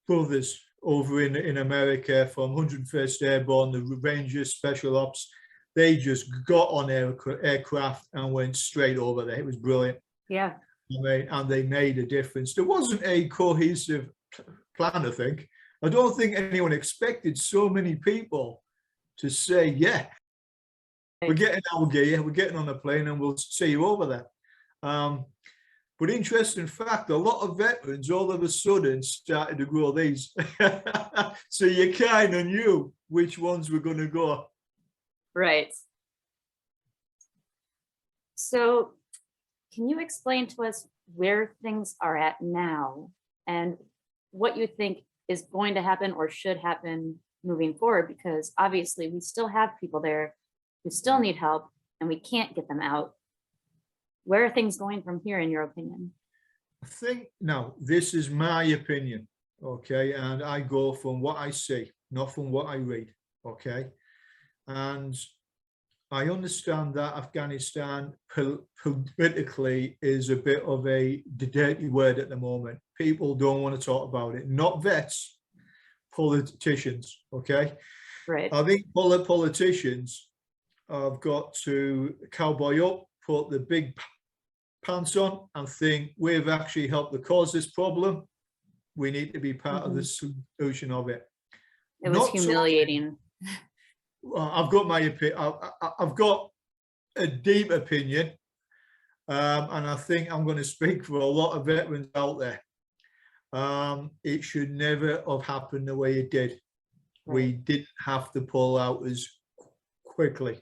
brothers over in America from 101st Airborne, the Rangers, Special Ops, they just got on aircraft and went straight over there. It was brilliant. Yeah. And they made a difference. There wasn't a cohesive plan, I think. I don't think anyone expected so many people to say, yeah, we're getting our gear, we're getting on a plane, and we'll see you over there. But interesting fact, a lot of veterans all of a sudden started to grow these. So you kind of knew which ones were going to go. Right. So can you explain to us where things are at now and what you think is going to happen or should happen moving forward? Because obviously we still have people there who still need help and we can't get them out. Where are things going from here, in your opinion? I think, now, this is my opinion, okay? And I go from what I see, not from what I read, okay? And I understand that Afghanistan politically is a bit of a dirty word at the moment. People don't want to talk about it. Not vets, politicians, okay? Right. I think politicians have got to cowboy up, put the big pants on and think we've actually helped to cause this problem. We need to be part of the solution of it. It was humiliating. I've got my opinion. I've got a deep opinion, And I think I'm going to speak for a lot of veterans out there. It should never have happened the way it did. Right. We didn't have to pull out as quickly,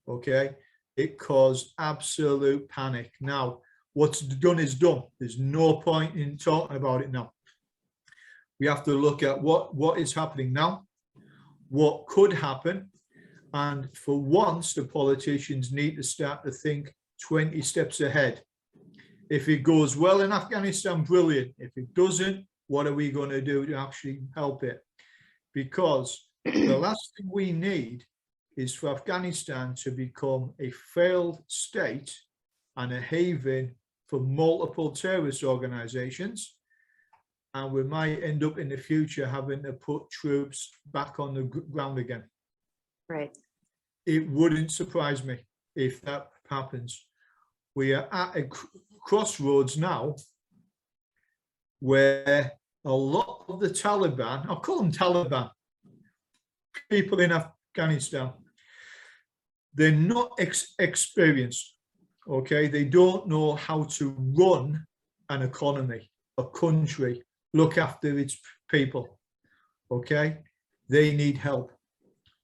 okay? It caused absolute panic. Now, what's done is done. There's no point in talking about it now. We have to look at what is happening now, what could happen, and for once, the politicians need to start to think 20 steps ahead. If it goes well in Afghanistan, brilliant. If it doesn't, what are we going to do to actually help it? Because the last thing we need is for Afghanistan to become a failed state and a haven for multiple terrorist organizations. And we might end up in the future having to put troops back on the ground again. Right. It wouldn't surprise me if that happens. We are at a crossroads now where a lot of the Taliban, I'll call them Taliban, people in Afghanistan, they're not experienced, okay? They don't know how to run an economy, a country, look after its people, okay? They need help.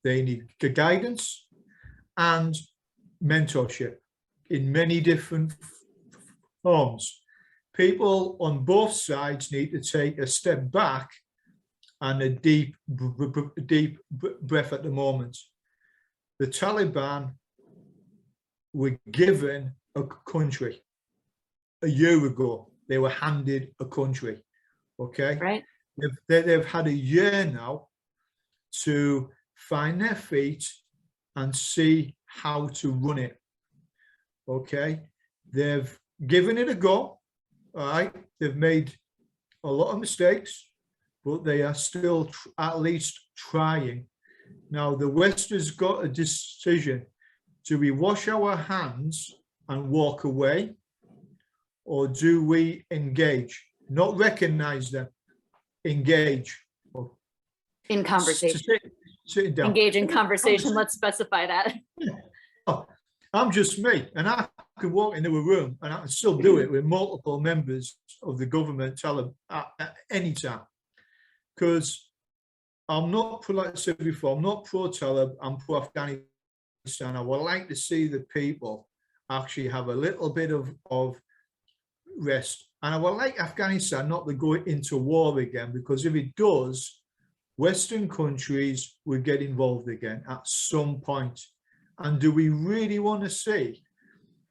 They need guidance and mentorship in many different forms. People on both sides need to take a step back and a deep breath at the moment. The Taliban were given a country a year ago. They were handed a country, okay? Right. They've had a year now to find their feet and see how to run it, okay? They've given it a go, all right? They've made a lot of mistakes, but they are still at least trying. Now, the West has got a decision. Do we wash our hands and walk away, or do we engage? Not recognize them, engage. In conversation. Sitting down. Engage in conversation. Let's specify that. Oh, I'm just me, and I can walk into a room and I can still do it with multiple members of the government Taliban at any time. Because I'm not, like I said before, I'm not pro-Taliban, I'm pro-Afghanistan. I would like to see the people actually have a little bit of rest. And I would like Afghanistan not to go into war again, because if it does, Western countries will get involved again at some point. And do we really want to see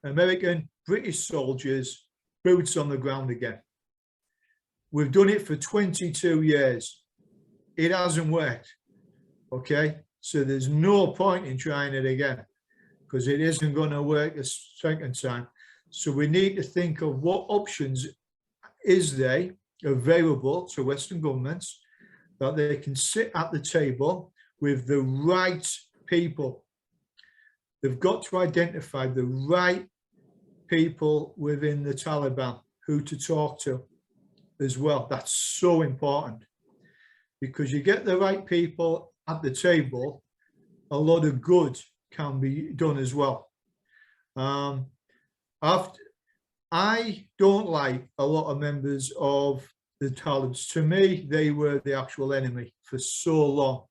American, British soldiers, boots on the ground again? We've done it for 22 years. It hasn't worked, okay? So there's no point in trying it again, because it isn't going to work a second time. So we need to think of what options is there available to Western governments that they can sit at the table with the right people. They've got to identify the right people within the Taliban who to talk to as well. That's so important, because you get the right people at the table, a lot of good can be done as well. I don't like a lot of members of the Taliban. To me, they were the actual enemy for so long.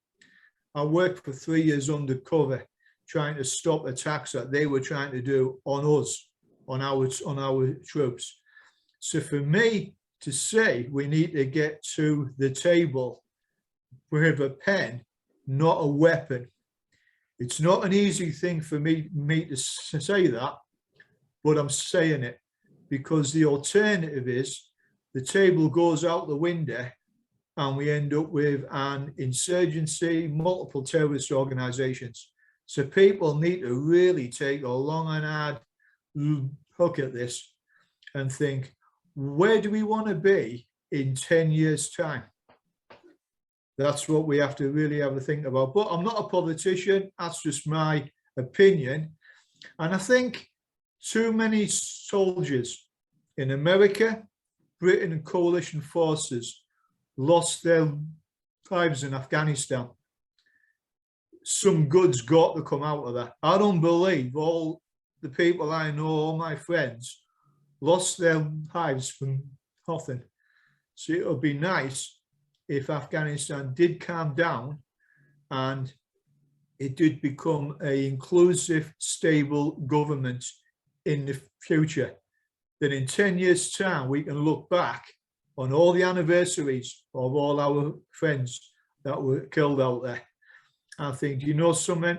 I worked for 3 years undercover, trying to stop attacks that they were trying to do on us, on our troops. So for me to say we need to get to the table with a pen, not a weapon, it's not an easy thing for me to say that, but I'm saying it because the alternative is the table goes out the window and we end up with an insurgency, multiple terrorist organizations. So people need to really take a long and hard look at this and think, where do we want to be in 10 years' time? That's what we have to really have a think about. But I'm not a politician. That's just my opinion. And I think too many soldiers in America, Britain and coalition forces lost their lives in Afghanistan. Some good's got to come out of that. I don't believe all the people I know, all my friends, lost their lives from nothing. So it would be nice if Afghanistan did calm down and it did become an inclusive, stable government in the future. That in 10 years' time, we can look back on all the anniversaries of all our friends that were killed out there. I think, you know something?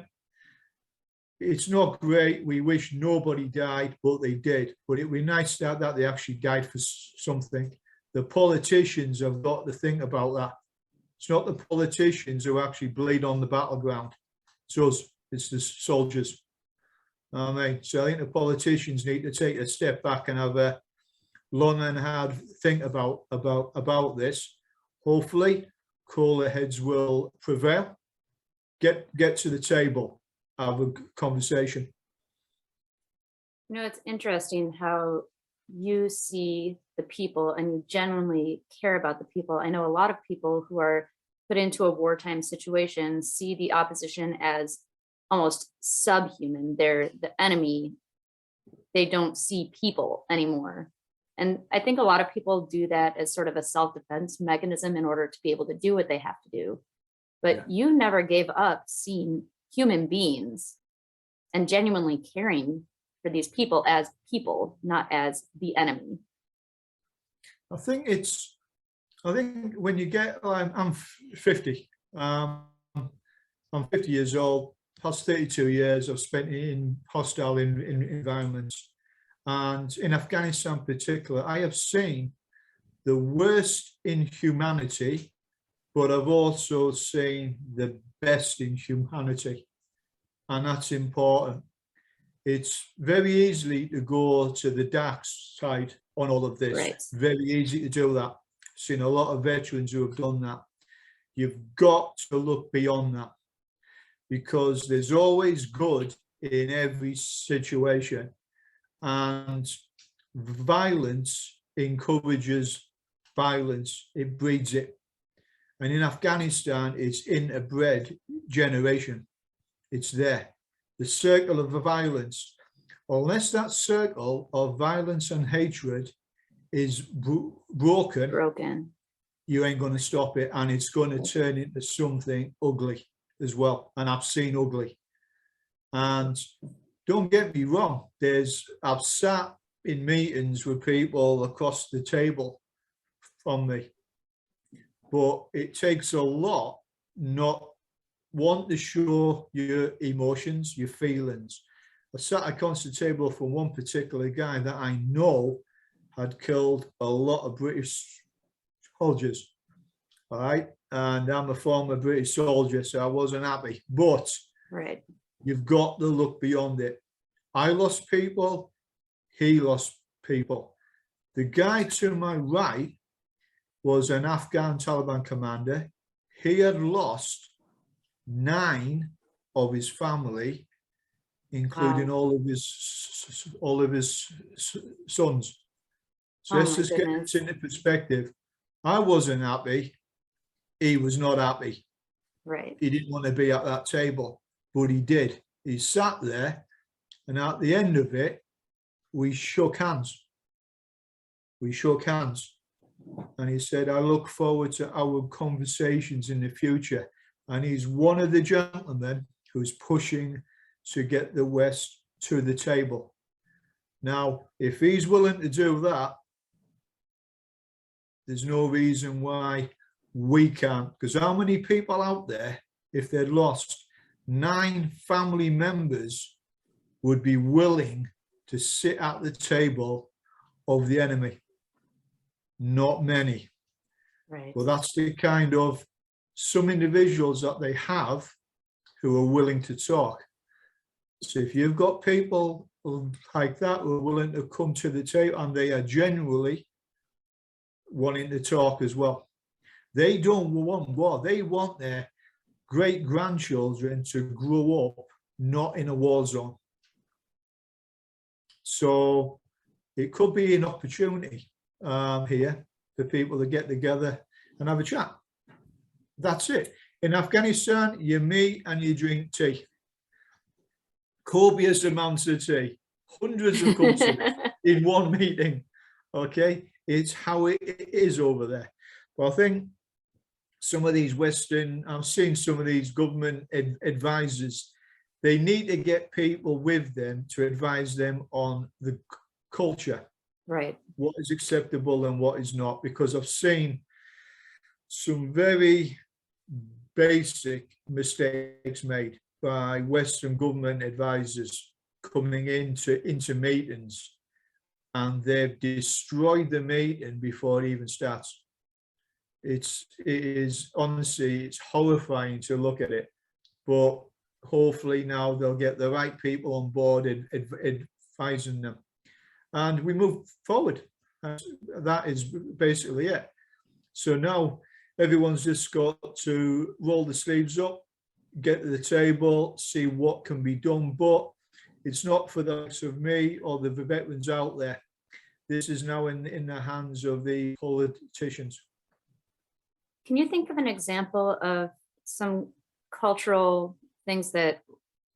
It's not great. We wish nobody died, but they did. But it would be nice that they actually died for something. The politicians have got to think about that. It's not the politicians who actually bleed on the battleground. It's us. It's the soldiers. I mean, so I think the politicians need to take a step back and have a long and hard think about this. Hopefully, cooler heads will prevail. Get to the table, have a conversation. You know, it's interesting how you see the people and you genuinely care about the people. I know a lot of people who are put into a wartime situation see the opposition as almost subhuman. They're the enemy. They don't see people anymore. And I think a lot of people do that as sort of a self-defense mechanism in order to be able to do what they have to do. But you never gave up seeing human beings and genuinely caring for these people, not as the enemy. I think when you get, I'm 50, I'm 50 years old, past 32 years I've spent in hostile environments. And in Afghanistan in particular, I have seen the worst in humanity, but I've also seen the best in humanity. And that's important. It's very easy to go to the dark side on all of this. Right. Very easy to do that. Seen a lot of veterans who have done that. You've got to look beyond that, because there's always good in every situation. And violence encourages violence. It breeds it. And in Afghanistan, it's interbred generation. It's there. The circle of the violence, unless that circle of violence and hatred is broken, you ain't going to stop it, and it's going to turn into something ugly as well. And I've seen ugly. And don't get me wrong, I've sat in meetings with people across the table from me, but it takes a lot not want to show your emotions, your feelings. I sat across the table from one particular guy that I know had killed a lot of British soldiers, all right? And I'm a former British soldier, so I wasn't happy. But you've got to look beyond it. I lost people, he lost people. The guy to my right was an Afghan Taliban commander. He had lost 9 of his family, including all of his sons. So let's just get this into perspective. I wasn't happy. He was not happy. Right. He didn't want to be at that table, but he did. He sat there, and at the end of it, we shook hands. And he said, I look forward to our conversations in the future. And he's one of the gentlemen who's pushing to get the West to the table. Now, if he's willing to do that, there's no reason why we can't. Because how many people out there, if they'd lost 9 family members, would be willing to sit at the table of the enemy? Not many. Right. Well, that's the kind of some individuals that they have who are willing to talk. So if you've got people like that who are willing to come to the table, and they are genuinely wanting to talk as well. They don't want war. They want their great-grandchildren to grow up not in a war zone. So it could be an opportunity here for people to get together and have a chat. That's it. In Afghanistan, you meet and you drink tea. Copious amounts of tea. hundreds of countries in one meeting. Okay, it's how it is over there. But I think some of these Western, I've seen some of these government advisors, they need to get people with them to advise them on the culture, Right. what is acceptable and what is not, because I've seen some very basic mistakes made by Western government advisors coming into meetings, and they've destroyed the meeting before it even starts. It is honestly, it's horrifying to look at it, but hopefully now they'll get the right people on board and advising them, and we move forward. That is basically it. So now everyone's just got to roll the sleeves up, get to the table, see what can be done. But it's not for the likes of me or the veterans out there. This is now in the hands of the politicians. Can you think of an example of some cultural things that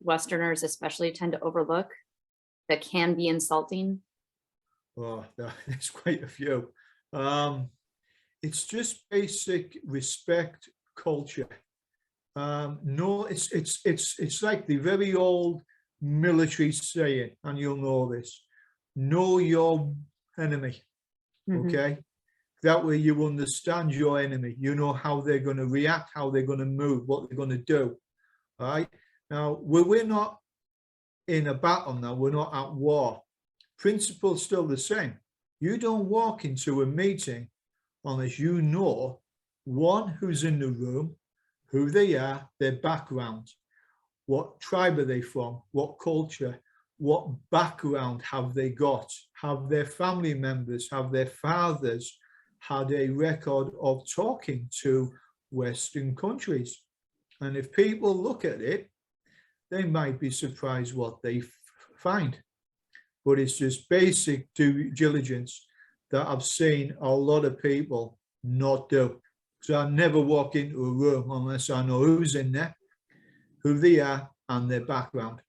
Westerners especially tend to overlook that can be insulting? Oh, there's quite a few. It's just basic respect culture. No, it's like the very old military saying, and you'll know this: know your enemy. Okay, that way you understand your enemy. You know how they're going to react, how they're going to move, what they're going to do. All right. Now, we're not in a battle now. We're not at war. Principle's still the same. You don't walk into a meeting unless you know, one, who's in the room, who they are, their background, what tribe are they from, what culture, what background have they got, have their family members, have their fathers had a record of talking to Western countries. And if people look at it, they might be surprised what they find. But it's just basic due diligence that I've seen a lot of people not do. So I never walk into a room unless I know who's in there, who they are, and their background,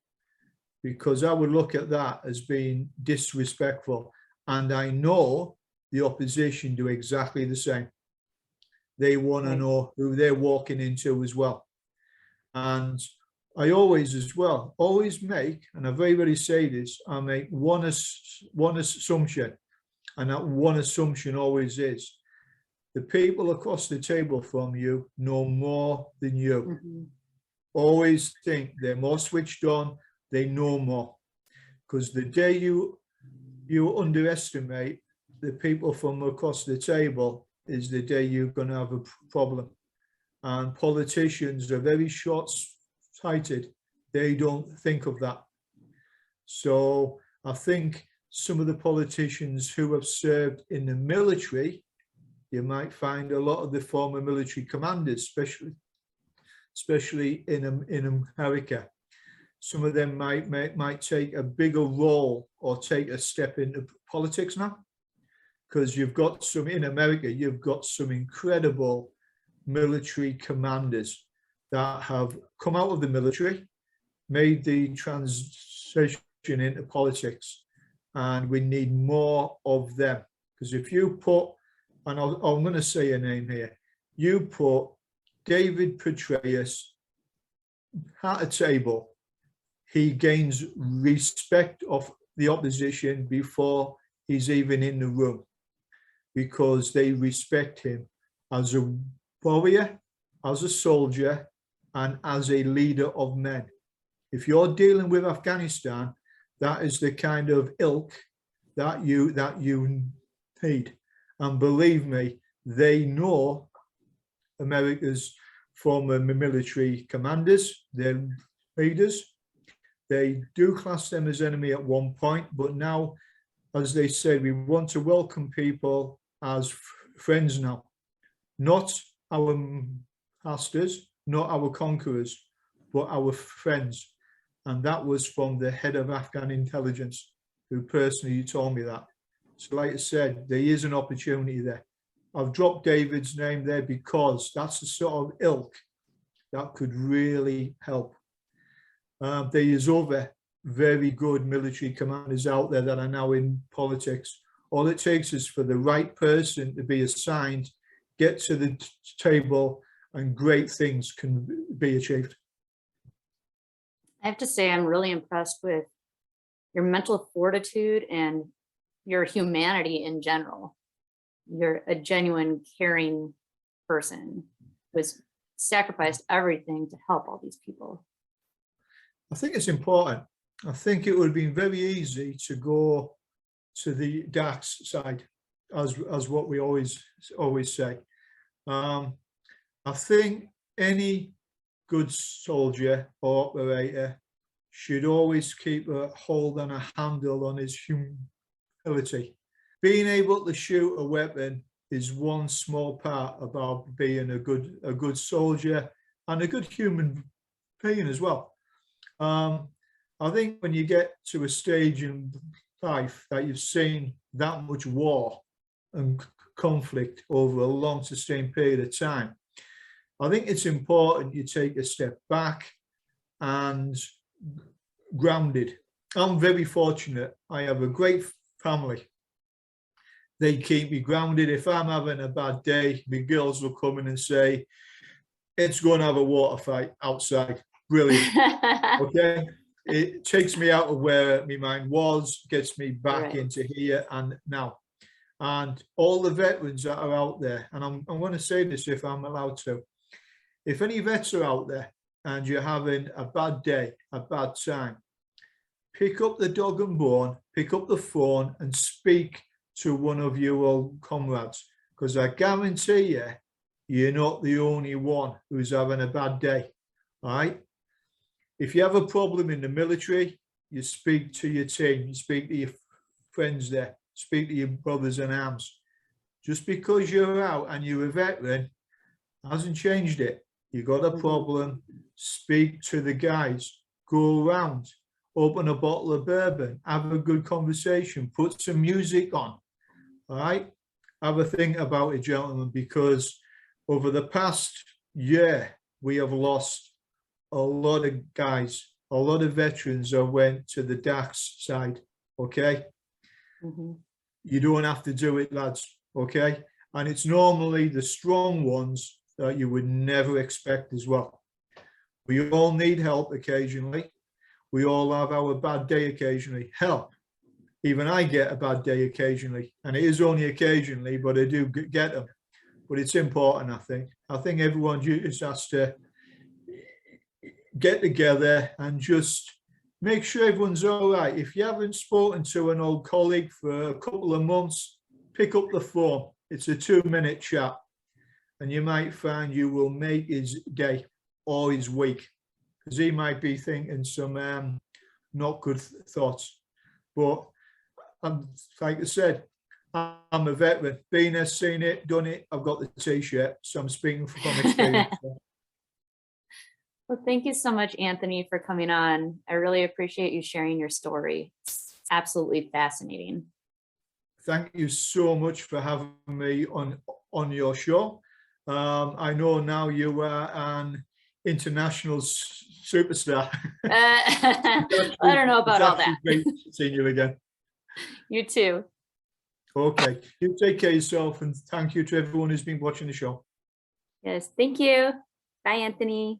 because I would look at that as being disrespectful. And I know the opposition do exactly the same. They want to know who they're walking into as well. And I always make, and I very rarely say this, I make one assumption, and that one assumption always is: the people across the table from you know more than you. Always think they're more switched on, they know more. Because the day you underestimate the people from across the table is the day you're going to have a problem. And politicians are very short-sighted. They don't think of that. So I think some of the politicians who have served in the military, you might find a lot of the former military commanders, especially in America, some of them might take a bigger role or take a step into politics now, because you've got some in America, you've got some incredible military commanders that have come out of the military, made the transition into politics, and we need more of them. Because if you put, and I'm going to say a name here, you put David Petraeus at a table, he gains respect of the opposition before he's even in the room, because they respect him as a warrior, as a soldier, and as a leader of men. If you're dealing with Afghanistan, that is the kind of ilk that you need. And believe me, they know America's former military commanders, their leaders. They do class them as enemy at one point, but now, as they say, we want to welcome people as friends now, not our masters, not our conquerors, but our friends. And that was from the head of Afghan intelligence, who personally told me that. So like I said, there is an opportunity there. I've dropped David's name there because that's the sort of ilk that could really help. There is other very good military commanders out there that are now in politics. All it takes is for the right person to be assigned, get to the table, and great things can be achieved. I have to say, I'm really impressed with your mental fortitude and your humanity in general. You're a genuine, caring person who has sacrificed everything to help all these people. I think it's important. I think it would have been very easy to go to the dark side, as what we always say. I think any good soldier or operator should always keep a hold on a handle on his humility. Being able to shoot a weapon is one small part about being a good soldier and a good human being as well. I think when you get to a stage in life that you've seen that much war and conflict over a long sustained period of time, I think it's important you take a step back and grounded. I'm very fortunate. I have a great family. They keep me grounded. If I'm having a bad day, my girls will come in and say, "It's going to have a water fight outside." Brilliant. Okay. It takes me out of where my mind was, gets me back into here and now. And all the veterans that are out there, and I'm going to say this if I'm allowed to, if any vets are out there and you're having a bad day, a bad time, pick up the dog and bone, pick up the phone and speak to one of your old comrades, because I guarantee you, you're not the only one who's having a bad day. All right. If you have a problem in the military, you speak to your team, you speak to your friends there, speak to your brothers in arms. Just because you're out and you're a veteran hasn't changed it. You got a problem, speak to the guys, go around, open a bottle of bourbon, have a good conversation, put some music on. All right. Have a think about it, gentlemen, because over the past year, we have lost a lot of guys, a lot of veterans that went to the dark side. Okay. You don't have to do it, lads. Okay. And it's normally the strong ones that you would never expect as well. We all need help occasionally. We all have our bad day occasionally. Hell, even I get a bad day occasionally, and it is only occasionally, but I do get them. But it's important, I think. I think everyone just has to get together and just make sure everyone's all right. If you haven't spoken to an old colleague for a couple of months, pick up the phone. It's a 2-minute chat, and you might find you will make his day or his week, because he might be thinking some not good thoughts. But like I said, I'm a veteran. Been there, seen it, done it. I've got the T-shirt, so I'm speaking from experience. Well, thank you so much, Anthony, for coming on. I really appreciate you sharing your story. It's absolutely fascinating. Thank you so much for having me on your show. I know now you are an international superstar. I don't know about all that. Great seeing you again. You too. Okay. You take care of yourself, and thank you to everyone who's been watching the show. Yes, thank you. Bye, Anthony.